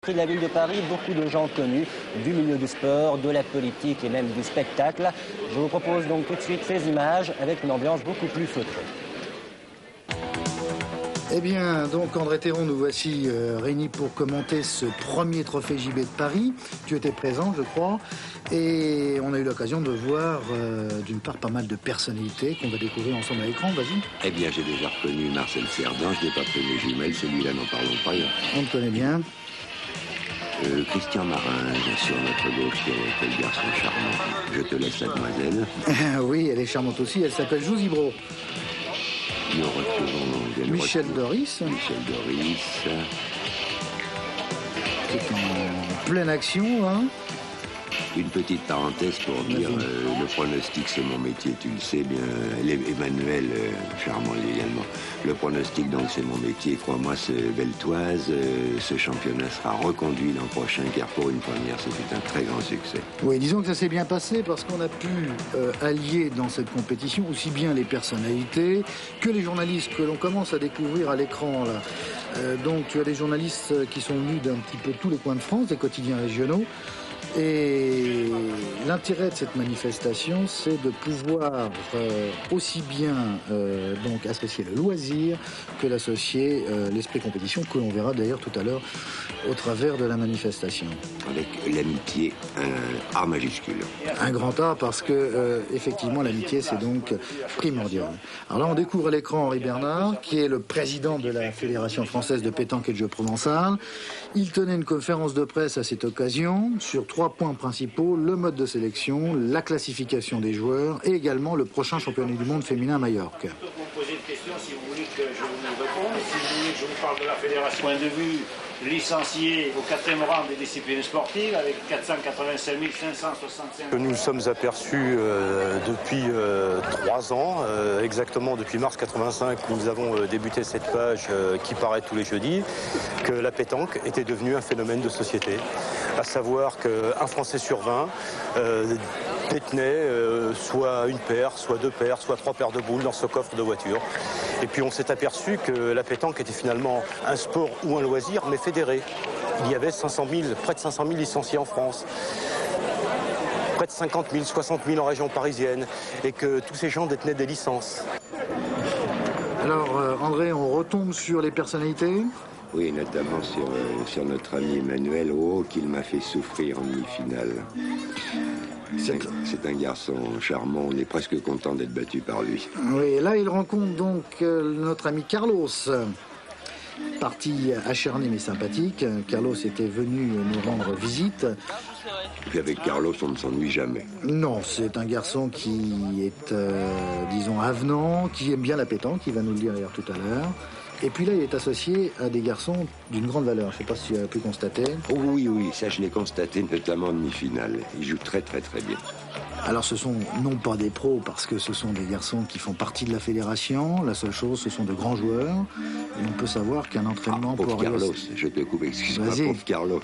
De la ville de Paris, beaucoup de gens connus du milieu du sport, de la politique et même du spectacle. Je vous propose donc tout de suite ces images avec une ambiance beaucoup plus feutrée. Eh bien, donc André Théron, nous voici réunis pour commenter ce premier trophée JB de Paris. Tu étais présent, je crois, et on a eu l'occasion de voir d'une part pas mal de personnalités qu'on va découvrir ensemble à l'écran. Vas-y. Eh bien, j'ai déjà reconnu Marcel Cerdan, je n'ai pas pris les jumelles, celui-là n'en parlons pas. On le connaît bien. Christian Marin, sur notre gauche, quel garçon charmant. Je te laisse la demoiselle. Oui, elle est charmante aussi, elle s'appelle Josie Bro. Nous retrouvons Michel Doris. Michel Doris. Qui est en pleine action, hein. Une petite parenthèse pour dire, le pronostic c'est mon métier, tu le sais bien. Emmanuel, charmant également. Le pronostic donc c'est mon métier. Crois-moi, ce Beltoise, ce championnat sera reconduit l'an prochain, car pour une première, c'était un très grand succès. Oui, disons que ça s'est bien passé parce qu'on a pu allier dans cette compétition aussi bien les personnalités que les journalistes que l'on commence à découvrir à l'écran là. Donc tu as des journalistes qui sont venus d'un petit peu tous les coins de France, des quotidiens régionaux. Et l'intérêt de cette manifestation, c'est de pouvoir aussi bien donc associer le loisir que d'associer l'esprit compétition, que l'on verra d'ailleurs tout à l'heure au travers de la manifestation. Avec l'amitié, un A majuscule. Un grand A parce que effectivement l'amitié c'est donc primordial. Alors là on découvre à l'écran Henri Bernard qui est le président de la Fédération française de pétanque et de jeu provençal. Il tenait une conférence de presse à cette occasion sur 3 points principaux, le mode de sélection, la classification des joueurs et également le prochain championnat du monde féminin à Majorque. Je peux vous poser une question si vous voulez que je vous réponde. Si vous voulez que je vous parle de la fédération. Point de vue licencié au 4e rang des disciplines sportives avec 485 565. Nous nous sommes aperçus depuis 3 ans, exactement depuis mars 85, nous avons débuté cette page qui paraît tous les jeudis, que la pétanque était devenue un phénomène de société. À savoir qu'un Français sur 20 détenait soit une paire, soit 2 paires, soit 3 paires de boules dans ce coffre de voiture. Et puis on s'est aperçu que la pétanque était finalement un sport ou un loisir, mais fédéré. Il y avait près de 500 000 licenciés en France. Près de 50 000, 60 000 en région parisienne. Et que tous ces gens détenaient des licences. Alors André, on retombe sur les personnalités. Oui, notamment sur notre ami Emmanuel, qu'il m'a fait souffrir en demi-finale. C'est un garçon charmant, on est presque content d'être battu par lui. Oui, là il rencontre donc notre ami Carlos, parti acharné mais sympathique. Carlos était venu nous rendre visite. Et puis avec Carlos, on ne s'ennuie jamais. Non, c'est un garçon qui est, disons, avenant, qui aime bien la pétanque, il va nous le dire d'ailleurs tout à l'heure. Et puis là, il est associé à des garçons d'une grande valeur. Je ne sais pas si tu as pu constater. Oh, oui, ça je l'ai constaté, notamment en demi-finale. Il joue très très très bien. Alors ce sont non pas des pros, parce que ce sont des garçons qui font partie de la fédération. La seule chose, ce sont de grands joueurs. Et on peut savoir qu'un entraînement pour Carlos, je te coupe, excuse-moi, pauvre Carlos.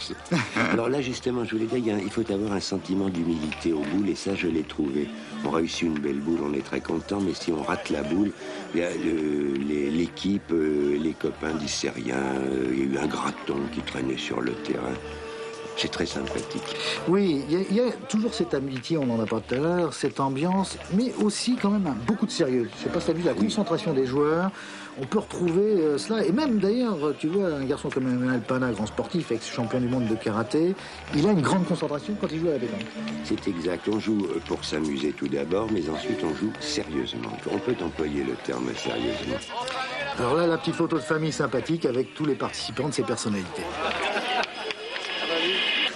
Alors là, justement, je voulais dire, il faut avoir un sentiment d'humilité aux boules, et ça, je l'ai trouvé. On réussit une belle boule, on est très content, mais si on rate la boule, l'équipe, les copains disent c'est rien, il y a eu un graton qui traînait sur le terrain. C'est très sympathique. Oui, il y a toujours cette amitié, on en a parlé tout à l'heure, cette ambiance, mais aussi quand même beaucoup de sérieux. Je ne sais pas si tu as vu la concentration des joueurs. On peut retrouver cela. Et même d'ailleurs, tu vois, un garçon comme Emmanuel Pana, grand sportif, ex-champion du monde de karaté, il a une grande concentration quand il joue à la pétanque. C'est exact. On joue pour s'amuser tout d'abord, mais ensuite on joue sérieusement. On peut employer le terme sérieusement. Alors là, la petite photo de famille sympathique avec tous les participants de ces personnalités.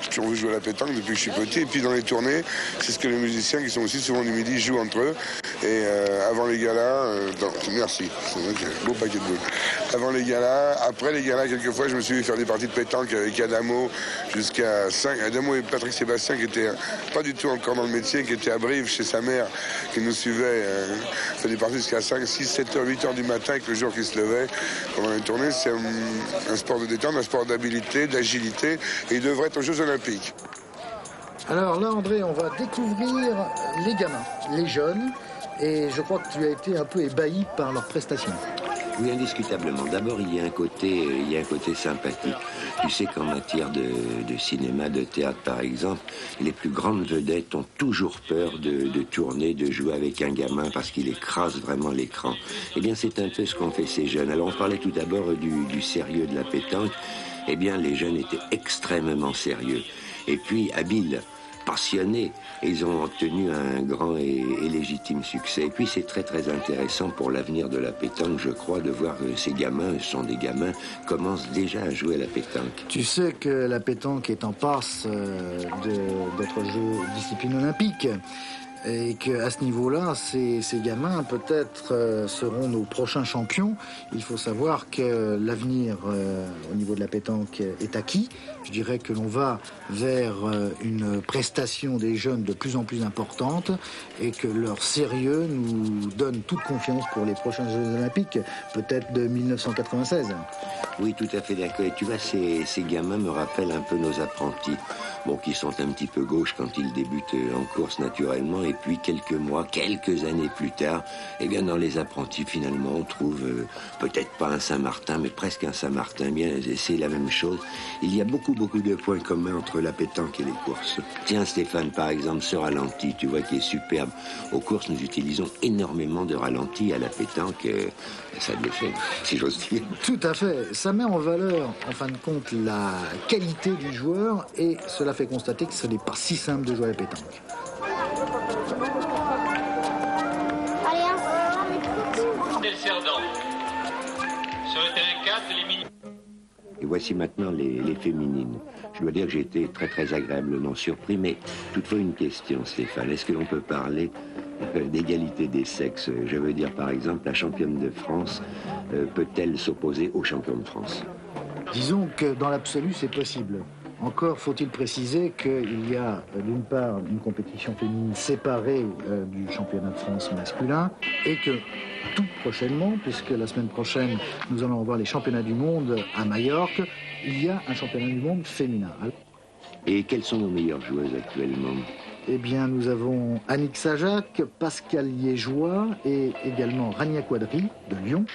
J'ai envie de jouer à la pétanque depuis que je suis petit. Et puis dans les tournées, c'est ce que les musiciens qui sont aussi souvent du midi jouent entre eux. Et avant les galas, merci, c'est vrai qu'il y a un beau paquet de boules. Avant les galas, après les galas, quelquefois, je me suis fait faire des parties de pétanque avec Adamo jusqu'à 5. Adamo et Patrick Sébastien qui étaient pas du tout encore dans le métier, qui étaient à Brive chez sa mère, qui nous suivait, fait des parties jusqu'à 5, 6, 7 heures, 8 heures du matin avec le jour qui se levait. Pendant les tournées, c'est un sport de détente, un sport d'habilité, d'agilité, et il devrait être aux Jeux Olympiques. Alors là, André, on va découvrir les gamins, les jeunes, et je crois que tu as été un peu ébahi par leurs prestations. Oui, indiscutablement. D'abord, il y a un côté sympathique. Tu sais qu'en matière de cinéma, de théâtre, par exemple, les plus grandes vedettes ont toujours peur de tourner, de jouer avec un gamin parce qu'il écrase vraiment l'écran. Eh bien, c'est un peu ce qu'ont fait ces jeunes. Alors, on parlait tout d'abord du sérieux de la pétanque. Eh bien, les jeunes étaient extrêmement sérieux. Et puis, habiles, passionnés. Et ils ont obtenu un grand et légitime succès. Et puis, c'est très, très intéressant pour l'avenir de la pétanque, je crois, de voir que ces gamins, ce sont des gamins, commencent déjà à jouer à la pétanque. Tu sais que la pétanque est en passe d'être discipline olympique. Et qu'à ce niveau-là, ces gamins, peut-être, seront nos prochains champions. Il faut savoir que l'avenir au niveau de la pétanque est acquis. Je dirais que l'on va vers une prestation des jeunes de plus en plus importante et que leur sérieux nous donne toute confiance pour les prochains Jeux Olympiques, peut-être de 1996. Oui, tout à fait d'accord. Et tu vois, ces gamins me rappellent un peu nos apprentis. Bon, qui sont un petit peu gauches quand ils débutent en course naturellement, et puis quelques mois, quelques années plus tard, eh bien dans les apprentis finalement on trouve peut-être pas un Saint-Martin, mais presque un Saint-Martin. Bien, c'est la même chose. Il y a beaucoup de points communs entre la pétanque et les courses. Tiens Stéphane, par exemple, ce ralenti, tu vois, qui est superbe. Aux courses, nous utilisons énormément de ralentis. À la pétanque, ça le fait, si j'ose dire. Tout à fait. Ça met en valeur, en fin de compte, la qualité du joueur, et cela fait constater que ce n'est pas si simple de jouer à la pétanque. Sur le terrain 4, les mini... Et voici maintenant les féminines. Je dois dire que j'ai été très très agréablement surpris, mais toutefois une question, Stéphane. Est-ce que l'on peut parler d'égalité des sexes? Je veux dire, par exemple, la championne de France peut-elle s'opposer au champion de France? Disons que dans l'absolu, c'est possible. Encore faut-il préciser qu'il y a d'une part une compétition féminine séparée du championnat de France masculin, et que tout prochainement, puisque la semaine prochaine nous allons avoir les championnats du monde à Majorque, il y a un championnat du monde féminin. Et quelles sont nos meilleures joueuses actuellement? Eh bien, nous avons Annick Sajac, Pascal Liégeois et également Rania Quadri de Lyon,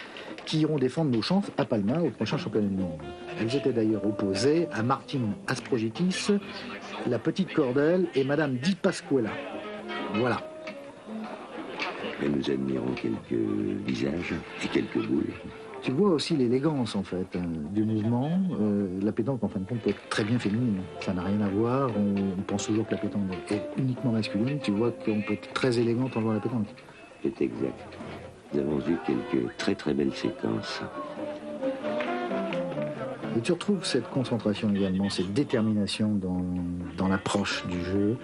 qui iront défendre nos chances à Palma au prochain championnat du monde. Elles étaient d'ailleurs opposées à Martine Asprogitis, la petite Cordelle et Madame Di Pasquella. Voilà. Et nous admirons quelques visages et quelques boules. Tu vois aussi l'élégance, en fait, du mouvement. La pétanque, en fin de compte, peut être très bien féminine. Ça n'a rien à voir. On pense toujours que la pétanque est uniquement masculine. Tu vois qu'on peut être très élégante en jouant à la pétanque. C'est exact. Nous avons vu quelques très très belles séquences. Et tu retrouves cette concentration également, cette détermination dans l'approche du jeu.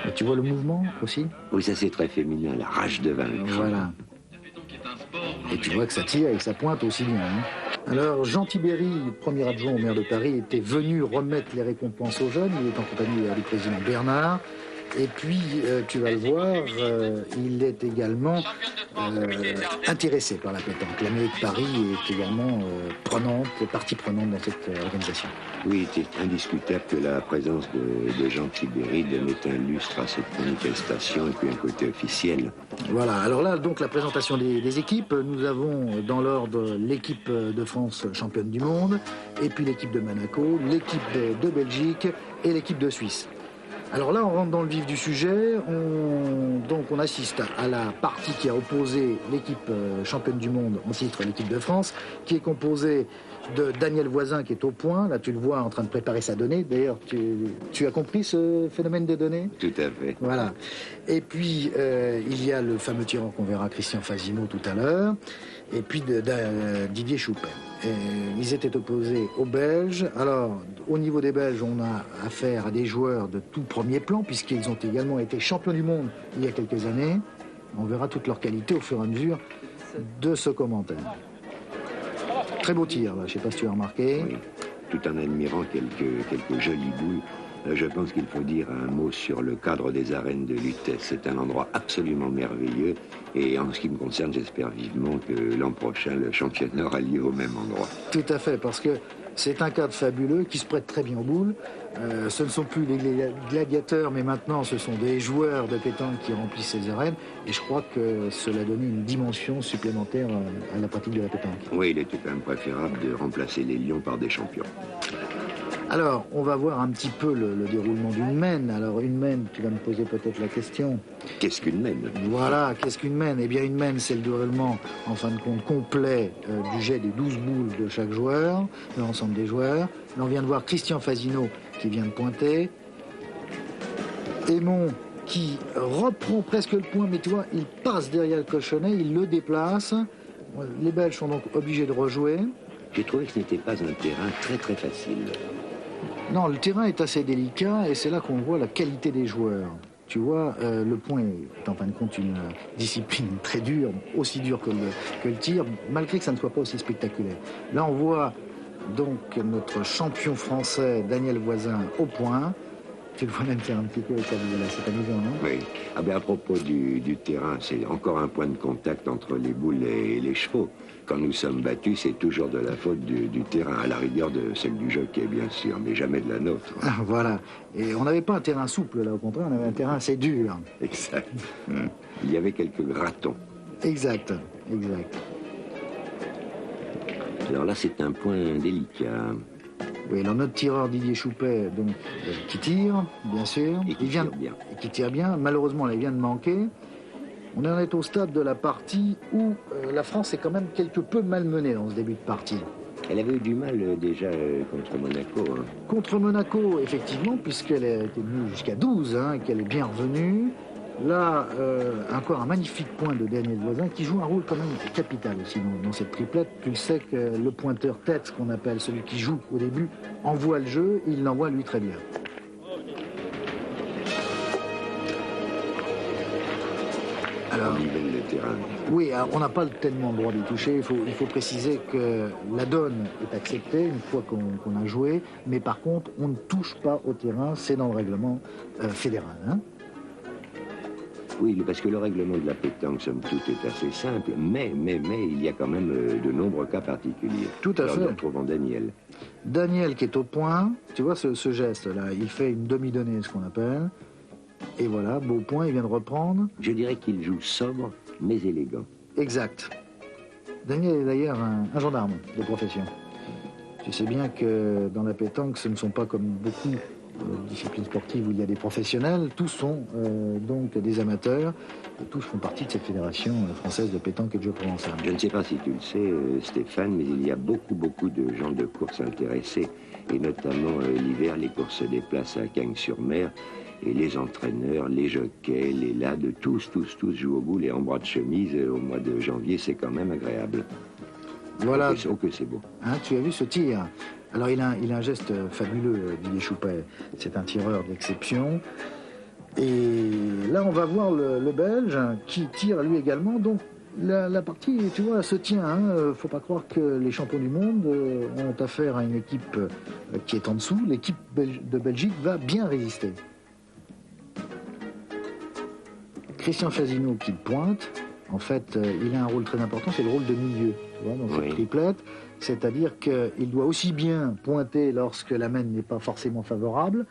Et tu vois le mouvement aussi? Oui, ça c'est très féminin, la rage de vaincre. Voilà. Et tu vois que ça tire et que ça pointe aussi bien. Hein. Alors, Jean Tibéry, premier adjoint au maire de Paris, était venu remettre les récompenses aux jeunes. Il est en compagnie du président Bernard. Et puis, tu vas le voir, il est également intéressé par la pétanque. La mairie de Paris est également partie prenante dans cette organisation. Oui, il est indiscutable que la présence de Jean Tibéry donnait un lustre à cette manifestation et puis un côté officiel. Voilà, alors là, donc la présentation des équipes. Nous avons dans l'ordre l'équipe de France championne du monde, et puis l'équipe de Monaco, l'équipe de Belgique et l'équipe de Suisse. Alors là, on rentre dans le vif du sujet. On assiste à la partie qui a opposé l'équipe championne du monde en titre, l'équipe de France, qui est composée de Daniel Voisin qui est au point. Là, tu le vois en train de préparer sa donnée. D'ailleurs, tu as compris ce phénomène des données? Tout à fait. Voilà. Et puis, il y a le fameux tireur qu'on verra, Christian Fasimo, tout à l'heure. Et puis Didier Choupin. Ils étaient opposés aux Belges. Alors, au niveau des Belges, on a affaire à des joueurs de tout premier plan, puisqu'ils ont également été champions du monde il y a quelques années. On verra toute leur qualité au fur et à mesure de ce commentaire. Très beau tir, là. Je ne sais pas si tu as remarqué. Oui, tout en admirant quelques jolies boules. Je pense qu'il faut dire un mot sur le cadre des arènes de Lutèce. C'est un endroit absolument merveilleux. Et en ce qui me concerne, j'espère vivement que l'an prochain, le championnat aura lieu au même endroit. Tout à fait, parce que C'est un cadre fabuleux qui se prête très bien aux boules. Ce ne sont plus des gladiateurs, mais maintenant ce sont des joueurs de pétanque qui remplissent ces arènes. Et je crois que cela donne une dimension supplémentaire à la pratique de la pétanque. Oui, il était quand même préférable de remplacer les lions par des champions. Alors, on va voir un petit peu le déroulement d'une mène. Alors, une mène, tu vas me poser peut-être la question. Qu'est-ce qu'une mène? Voilà, qu'est-ce qu'une mène? Eh bien, une mène, c'est le déroulement, en fin de compte, complet du jet des 12 boules de chaque joueur, de l'ensemble des joueurs. Là, on vient de voir Christian Fasino qui vient de pointer. Aymon qui reprend presque le point, mais tu vois, il passe derrière le cochonnet, il le déplace. Les Belges sont donc obligés de rejouer. J'ai trouvé que ce n'était pas un terrain très très facile. Non, le terrain est assez délicat et c'est là qu'on voit la qualité des joueurs. Tu vois, le point est en fin de compte une discipline très dure, aussi dure que le tir, malgré que ça ne soit pas aussi spectaculaire. Là, on voit donc notre champion français, Daniel Voisin, au point. Tu le vois même faire un petit peu avec la boule, là, c'est amusant, non? Oui. Ah ben, à propos du terrain, c'est encore un point de contact entre les boules et les chevaux. Quand nous sommes battus, c'est toujours de la faute du terrain, à la rigueur de celle du jockey, bien sûr, mais jamais de la nôtre. Ah, voilà. Et on n'avait pas un terrain souple, là, au contraire, on avait un terrain assez dur. Exact. Il y avait quelques gratons. Exact, exact. Alors là, c'est un point délicat. Oui, alors notre tireur Didier Choupet, donc, qui tire, bien sûr. Et qui tire bien. Et qui tire bien. Malheureusement, là, il vient de manquer. On en est au stade de la partie où la France est quand même quelque peu malmenée dans ce début de partie. Elle avait eu du mal déjà contre Monaco. Hein. Contre Monaco, effectivement, puisqu'elle était venue jusqu'à 12, hein, qu'elle est bien revenue. Là, encore un magnifique point de Daniel Voisin qui joue un rôle quand même capital aussi dans cette triplette. Tu le sais que le pointeur tête, ce qu'on appelle celui qui joue au début, envoie le jeu, il l'envoie lui très bien. Alors, nivelle le terrain. oui, alors, on n'a pas tellement le droit d'y toucher. Il faut préciser que la donne est acceptée une fois qu'on a joué, mais par contre, on ne touche pas au terrain, c'est dans le règlement fédéral. Hein. Oui, parce que le règlement de la pétanque, somme toute, est assez simple, mais il y a quand même de nombreux cas particuliers. Tout à fait. Nous retrouvons Daniel. Daniel qui est au point, tu vois ce geste-là, il fait une demi-donnée, ce qu'on appelle. Et voilà, beau point, il vient de reprendre. Je dirais qu'il joue sobre, mais élégant. Exact. Daniel est d'ailleurs un gendarme de profession. Tu sais bien que dans la pétanque, ce ne sont pas comme beaucoup de disciplines sportives où il y a des professionnels. Tous sont donc des amateurs. Et tous font partie de cette fédération française de pétanque et de jeux provençal. Je ne sais pas si tu le sais, Stéphane, mais il y a beaucoup de gens de course intéressés. Et notamment l'hiver, les courses se déplacent à Cagnes-sur-Mer. Et les entraîneurs, les jockeys, les lades, tous jouent au boule et en bras de chemise au mois de janvier, c'est quand même agréable. Voilà. Oh que c'est beau. Hein, tu as vu ce tir? Alors il a un geste fabuleux, Didier Choupet. C'est un tireur d'exception. Et là, on va voir le Belge qui tire lui également. Donc la partie, tu vois, se tient. Hein. Faut pas croire que les champions du monde ont affaire à une équipe qui est en dessous. L'équipe de Belgique va bien résister. Christian Fasino qui pointe, en fait, il a un rôle très important, c'est le rôle de milieu, tu vois, dans cette triplette. C'est-à-dire qu'il doit aussi bien pointer lorsque la mène n'est pas forcément favorable,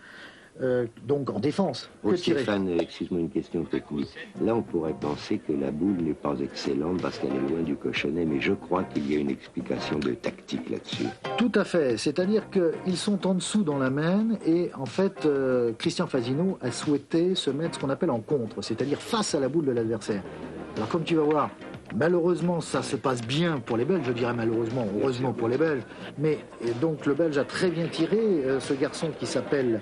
donc en défense, que tirer. Stéphane, excuse-moi une question technique. Là, on pourrait penser que la boule n'est pas excellente parce qu'elle est loin du cochonnet, mais je crois qu'il y a une explication de tactique là-dessus. Tout à fait, c'est-à-dire qu'ils sont en dessous dans la mène et en fait, Christian Fasino a souhaité se mettre ce qu'on appelle en contre, c'est-à-dire face à la boule de l'adversaire. Alors comme tu vas voir, malheureusement ça se passe bien pour les Belges, je dirais malheureusement, heureusement pour les Belges, mais donc le Belge a très bien tiré, ce garçon qui s'appelle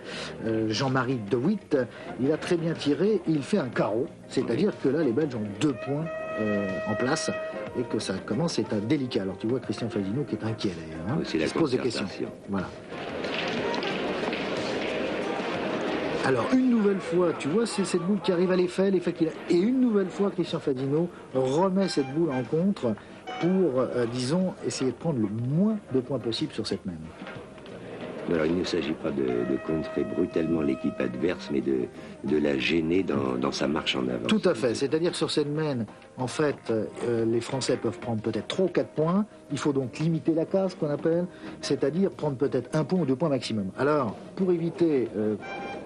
Jean-Marie De Witt, il a très bien tiré, il fait un carreau, c'est-à-dire que là les Belges ont 2 points en place et que ça commence à être délicat. Alors tu vois Christian Fasino qui est inquiet d'ailleurs, hein, qui se pose des questions. Voilà. Alors, une nouvelle fois, tu vois, c'est cette boule qui arrive à l'effet qu'il a. Et une nouvelle fois, Christian Fasino remet cette boule en contre pour, disons, essayer de prendre le moins de points possible sur cette même. Alors, il ne s'agit pas de contrer brutalement l'équipe adverse, mais de la gêner dans sa marche en avant. Tout à fait. C'est-à-dire que sur cette mène, en fait, les Français peuvent prendre peut-être 3 ou 4 points. Il faut donc limiter la casse, qu'on appelle, c'est-à-dire prendre peut-être 1 point ou 2 points maximum. Alors, pour éviter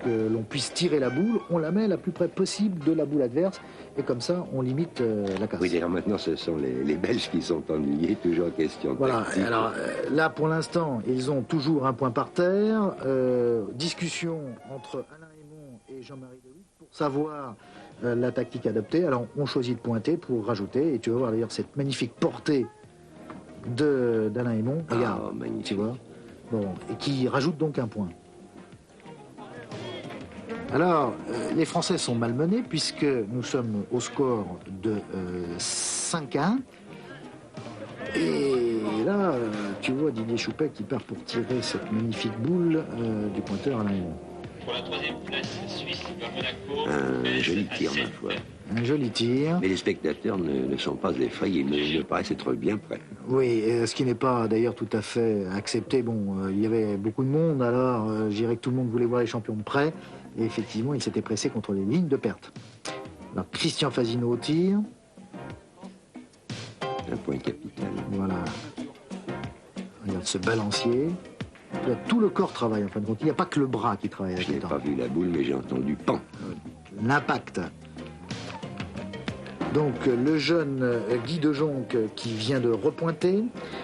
que l'on puisse tirer la boule, on la met la plus près possible de la boule adverse, et comme ça, on limite la casse. Oui, d'ailleurs, maintenant, ce sont les Belges qui sont ennuyés, toujours question de Voilà. tactique. Alors, là, pour l'instant, ils ont toujours 1 point par terre. Discussion entre Alain Aymon et Jean-Marie Dewitt pour savoir la tactique adoptée. Alors, on choisit de pointer pour rajouter, et tu vas voir d'ailleurs cette magnifique portée d'Alain Aymon. Regarde, magnifique. tu vois. Bon, et qui rajoute donc 1 point. Alors, les Français sont malmenés puisque nous sommes au score de 5-1. Et là, tu vois Didier Choupet qui part pour tirer cette magnifique boule du pointeur Alain Aymon. Pour la 3e place, Suisse vers Monaco. Un joli tir, ma foi. Un joli tir. Mais les spectateurs ne sont pas effrayés, ils me paraissent être bien prêts. Oui, ce qui n'est pas d'ailleurs tout à fait accepté. Bon, il y avait beaucoup de monde, alors je dirais que tout le monde voulait voir les champions de près. Et effectivement, il s'était pressé contre les lignes de perte. Alors, Christian Fasino au tir. Un point capital. Voilà. Regarde ce balancier. Là, tout le corps travaille en fin de compte. Il n'y a pas que le bras qui travaille avec Je n'ai le temps. pas vu la boule, mais j'ai entendu pan. L'impact. Donc le jeune Guy de Jonc qui vient de repointer.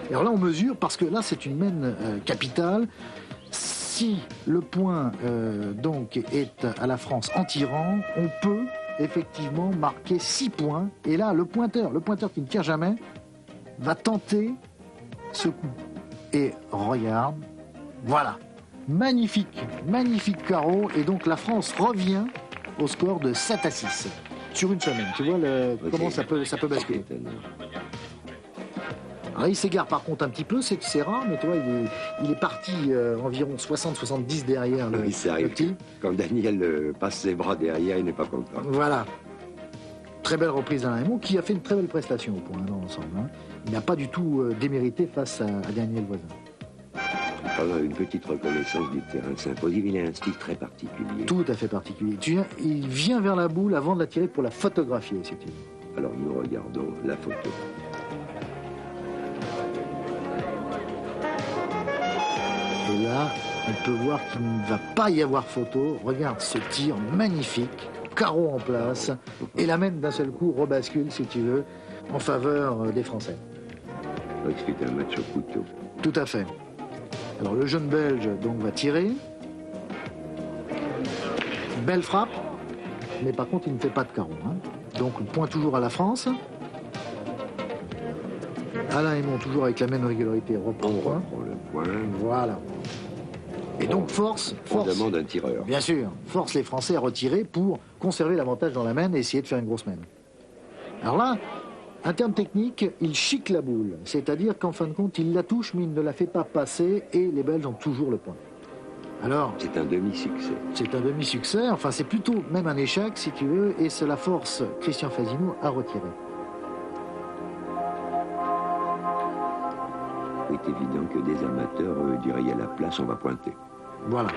Alors là on mesure parce que là c'est une mène capitale. Si le point donc est à la France en tirant, on peut effectivement marquer 6 points. Et là le pointeur qui ne tire jamais va tenter ce coup. Et regarde, voilà, magnifique carreau. Et donc la France revient au score de 7-6 sur une semaine. Tu vois comment ça peut basculer. Alors, il s'égare par contre un petit peu, c'est rare, mais tu vois, il est parti environ 60-70 derrière le petit. Quand Daniel passe ses bras derrière, il n'est pas content. Voilà. Très belle reprise d'Alain Aymon, qui a fait une très belle prestation au point dans l'ensemble. Hein. Il n'a pas du tout démérité face à Daniel Voisin. Une petite reconnaissance du terrain s'impose. Il a un style très particulier. Tout à fait particulier. Il vient vers la boule avant de la tirer pour la photographier, si tu veux. Alors nous regardons la photo. Et là, on peut voir qu'il ne va pas y avoir photo. Regarde ce tir magnifique, carreau en place, et la mène d'un seul coup rebascule, si tu veux, en faveur des Français. Donc c'est un match au couteau. Tout à fait. Alors le jeune Belge donc va tirer. Belle frappe, mais par contre il ne fait pas de carreau. Hein. Donc point toujours à la France. Alain Aymon toujours avec la même régularité reprend le point. Le point. Voilà. Et donc force. On demande un tireur. Bien sûr, force les Français à retirer pour conserver l'avantage dans la main et essayer de faire une grosse main. Alors là, un terme technique, il chique la boule. C'est-à-dire qu'en fin de compte, il la touche, mais il ne la fait pas passer et les Belges ont toujours le point. Alors, c'est un demi-succès. C'est un demi-succès, enfin c'est plutôt même un échec si tu veux, et cela force Christian Fasino à retirer. Il est évident que des amateurs diraient il y a la place, on va pointer. Voilà.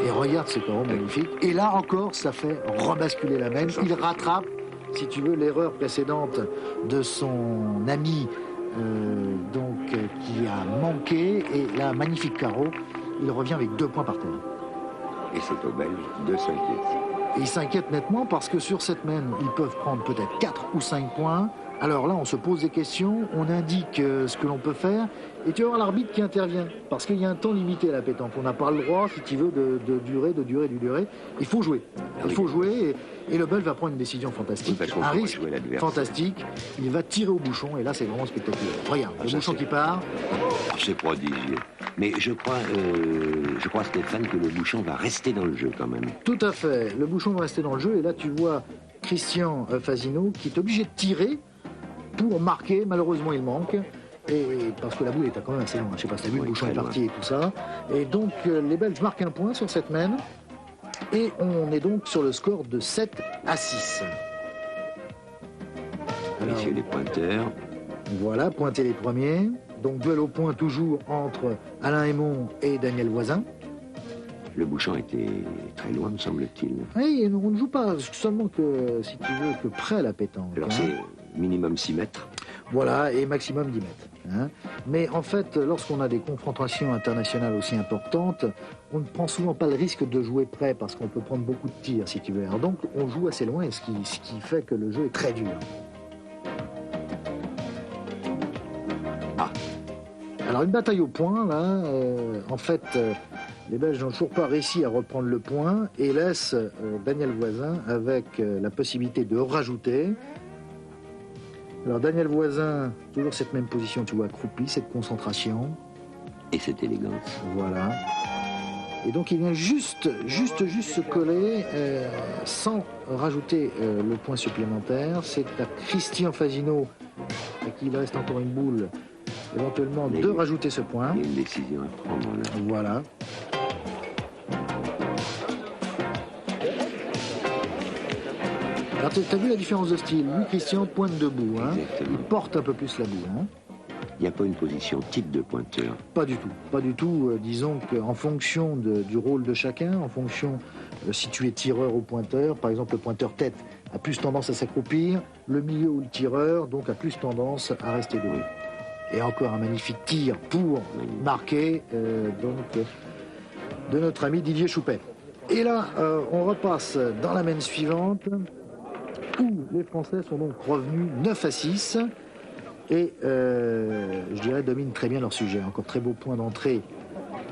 Et regarde ce carreau magnifique. Et là encore, ça fait rebasculer la même. Il rattrape, si tu veux, l'erreur précédente de son ami qui a manqué. Et là, magnifique carreau, il revient avec 2 points par terre. Et c'est aux Belges de s'inquiéter. Et ils s'inquiètent nettement parce que sur cette mène, ils peuvent prendre peut-être 4 ou 5 points. Alors là, on se pose des questions, on indique ce que l'on peut faire, et tu vas voir l'arbitre qui intervient, parce qu'il y a un temps limité à la pétanque. On n'a pas le droit, si tu veux, de durer. Il faut jouer. Il faut jouer, et le Belge va prendre une décision fantastique, un risque fantastique. Il va tirer au bouchon, et là, c'est vraiment spectaculaire. Regarde, le bouchon qui part. C'est prodigieux. Mais je crois, Stéphane, que le bouchon va rester dans le jeu quand même. Tout à fait. Le bouchon va rester dans le jeu, et là, tu vois Christian Fasino qui est obligé de tirer pour marquer. Malheureusement, il manque. Et parce que la boule était quand même assez loin. Je sais pas si tu as vu, le bouchon est parti et tout ça. Et donc, les Belges marquent un point sur cette mène. Et on est donc sur le score de 7-6. Messieurs les pointeurs. Voilà, pointer les premiers. Donc, duel au point toujours entre Alain Aymon et Daniel Voisin. Le bouchon était très loin, me semble-t-il. Oui, et on ne joue pas seulement que, si tu veux, que près à la pétanque. Alors c'est minimum 6 mètres. Voilà, et maximum 10 mètres. Hein. Mais en fait, lorsqu'on a des confrontations internationales aussi importantes, on ne prend souvent pas le risque de jouer près parce qu'on peut prendre beaucoup de tirs, si tu veux. Alors donc, on joue assez loin, ce qui fait que le jeu est très dur. Ah. Alors, une bataille au point, là, en fait, les Belges n'ont toujours pas réussi à reprendre le point et laissent Daniel Voisin avec la possibilité de rajouter. Alors Daniel Voisin, toujours cette même position, tu vois, accroupi, cette concentration. Et cette élégance. Voilà. Et donc il vient juste se coller sans rajouter le point supplémentaire. C'est à Christian Fasino, à qui il reste encore une boule, éventuellement de rajouter ce point. Il y a une décision à prendre là. Voilà. Alors, tu as vu la différence de style. Lui, Christian, pointe debout. Hein. Il porte un peu plus la boule. Hein. Il n'y a pas une position type de pointeur. Pas du tout. Pas du tout. Disons qu'en fonction du rôle de chacun, en fonction si tu es tireur ou pointeur, par exemple, le pointeur tête a plus tendance à s'accroupir, le milieu ou le tireur, donc, a plus tendance à rester debout. Et encore un magnifique tir pour marquer de notre ami Didier Choupet. Et là, on repasse dans la main suivante, où les Français sont donc revenus 9-6 et, je dirais, dominent très bien leur sujet. Encore très beau point d'entrée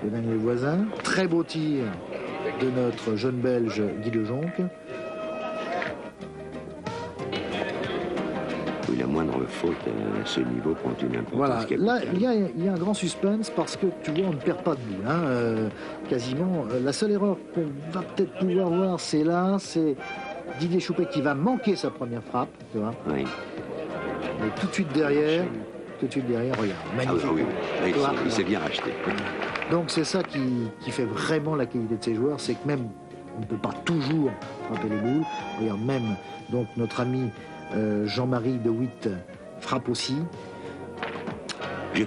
de Daniel Voisin, très beau tir de notre jeune Belge Guy Lejonc. Oui, la moindre faute à ce niveau prend une importance. Voilà, capitale. là, il y a un grand suspense parce que, tu vois, on ne perd pas de boule. Hein, quasiment, la seule erreur qu'on va peut-être pouvoir voir, c'est Didier Choupet qui va manquer sa première frappe, tu vois. Oui. Mais tout de suite derrière, regarde, magnifique. Ah oui, oui. Tu vois, Il s'est bien racheté. donc c'est ça qui fait vraiment la qualité de ces joueurs, c'est que même on ne peut pas toujours frapper les boules. Regarde, même donc notre ami Jean-Marie De Witt frappe aussi.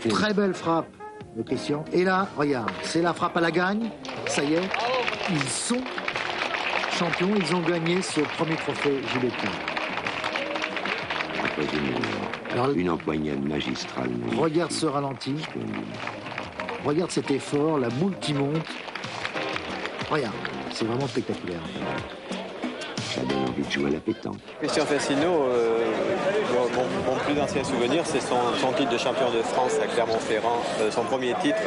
Très belle frappe de Christian. Et là, regarde, c'est la frappe à la gagne. Ça y est, ils sont champions, ils ont gagné ce premier trophée Gilbert. Alors, une empoignade magistrale. Regarde ce ralenti. Regarde cet effort, la boule qui monte. Regarde, c'est vraiment spectaculaire. Ça donne envie de jouer à la pétanque. Christian Fasino, mon plus ancien souvenir, c'est son titre de champion de France à Clermont-Ferrand, son premier titre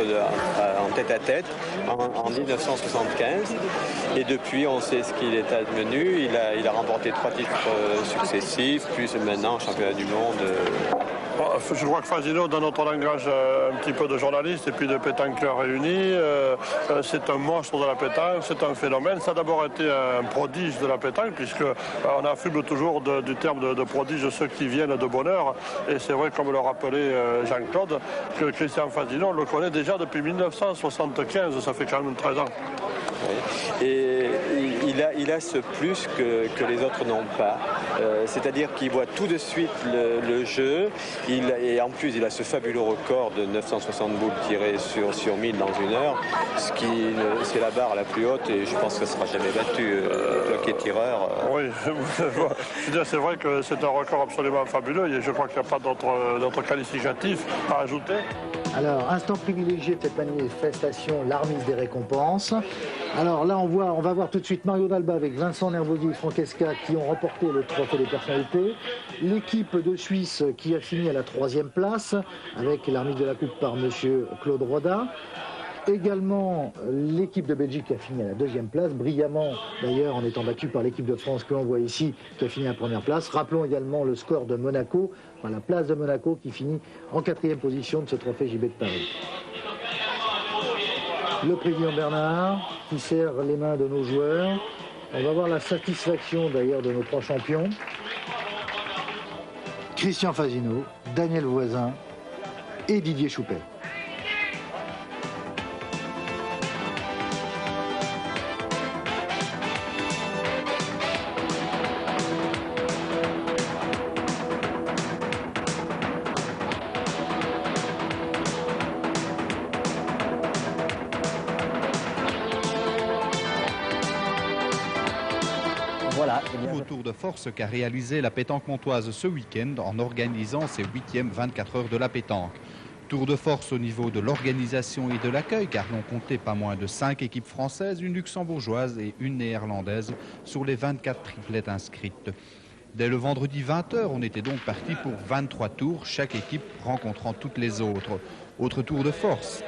en tête-à-tête en 1975. Et depuis, on sait ce qu'il est advenu. Il a remporté 3 titres successifs, plus maintenant championnat du monde. Je crois que Fasino, dans notre langage un petit peu de journaliste et puis de pétanqueurs réunis, c'est un monstre de la pétanque, c'est un phénomène. Ça a d'abord été un prodige de la pétanque, puisqu'on affuble toujours du terme de prodige ceux qui viennent de bonheur. Et c'est vrai, comme le rappelait Jean-Claude, que Christian Fasino, on le connaît déjà depuis 1975, ça fait quand même 13 ans. Oui. Et il a ce plus que les autres n'ont pas. C'est-à-dire qu'il voit tout de suite le jeu. Et en plus, il a ce fabuleux record de 960 boules tirées sur 1000 dans une heure, c'est la barre la plus haute et je pense que ça ne sera jamais battu. Toi qui es tireur. Oui, c'est vrai que c'est un record absolument fabuleux et je crois qu'il n'y a pas d'autre qualificatif à ajouter. Alors, instant privilégié de cette manifestation, l'armise des récompenses. Alors là, on va voir tout de suite Mario Dalba avec Vincent Nervosi et Franck Esca qui ont remporté le trophée des personnalités. L'équipe de Suisse qui a fini à la 3e place avec l'armise de la coupe par monsieur Claude Roda. Également l'équipe de Belgique qui a fini à la 2e place, brillamment d'ailleurs en étant battue par l'équipe de France que l'on voit ici qui a fini à la 1re place. Rappelons également le score de Monaco, la place de Monaco qui finit en 4e position de ce trophée JB de Paris. Le président Bernard qui serre les mains de nos joueurs. On va voir la satisfaction d'ailleurs de nos 3 champions. Christian Fasino, Daniel Voisin et Didier Choupet. Voilà. Au tour de force qu'a réalisé la pétanque montoise ce week-end en organisant ses 8e 24 heures de la pétanque. Tour de force au niveau de l'organisation et de l'accueil, car l'on comptait pas moins de 5 équipes françaises, une luxembourgeoise et une néerlandaise sur les 24 triplettes inscrites. Dès le vendredi 20h, on était donc parti pour 23 tours, chaque équipe rencontrant toutes les autres. Autre tour de force.